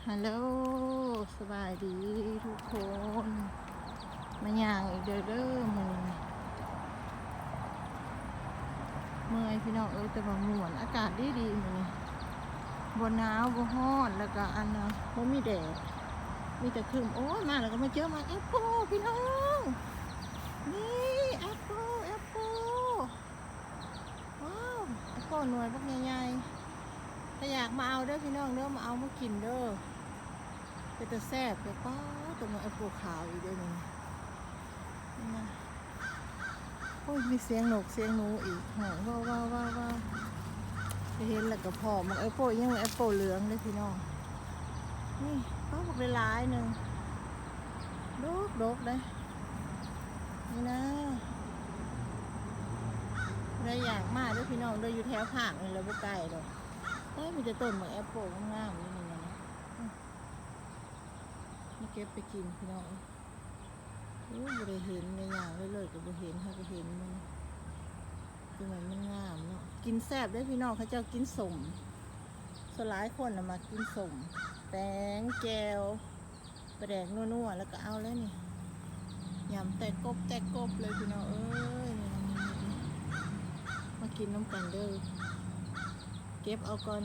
ฮัลโหลสบายดีทุกคนมาย่างอีกเด้อมือเมื่อยพี่น้องแต่ว่าม่วนอากาศดีมือบนหนาวบนฮ้อนแล้วก็อันนะบ่มีแดดมีแต่ครึ้มโอ้ยมาแล้วก็มาเจอมาแอปเปิ้ลพี่น้องนี่แอปเปิ้ลว้าวแอปเปิ้ลหน่วยพวกใหญ่ๆถ้าอยากมาเอาเด้อพี่น้องเด้อมาเอามากินเด้อเป็นตะแซ่บแต่ป้าตัวมันแอปเปิ้ลขาวอีกเด้อนี่นะโอ้ยมีเสียงนกเสียงหนูอีกหองว้าวเห็นแล้วก็พอมันแอปเปิ้ลยังแอปเปิ้ลเหลืองเลยพี่น้องนี่เขาบอกหลายๆหนึ่งดกเลยนี่นะได้อยากมากด้วยพี่น้องได้อยู่แถวผางนี่แล้วบ่ไกลดอกมีแต่ต้นเหมือนแอปเปิ้ลงามๆนี่นะนี่เก็บไปกินพี่น้องโอ้ยบ่ได้เห็นในอย่างเลยก็บ่เห็นเขาก็เห็นมันคือมันงามเนาะกินแซ่บได้พี่น้องเขาเจ้ากินสมสลายคนมากินสมแตงแก้วปลาแดกนัวๆแล้วก็เอาแล้วนี่ยำแต่กบเลยพี่น้องเอ้ยมากินน้ำกันเด้อเก็บเอาก่อน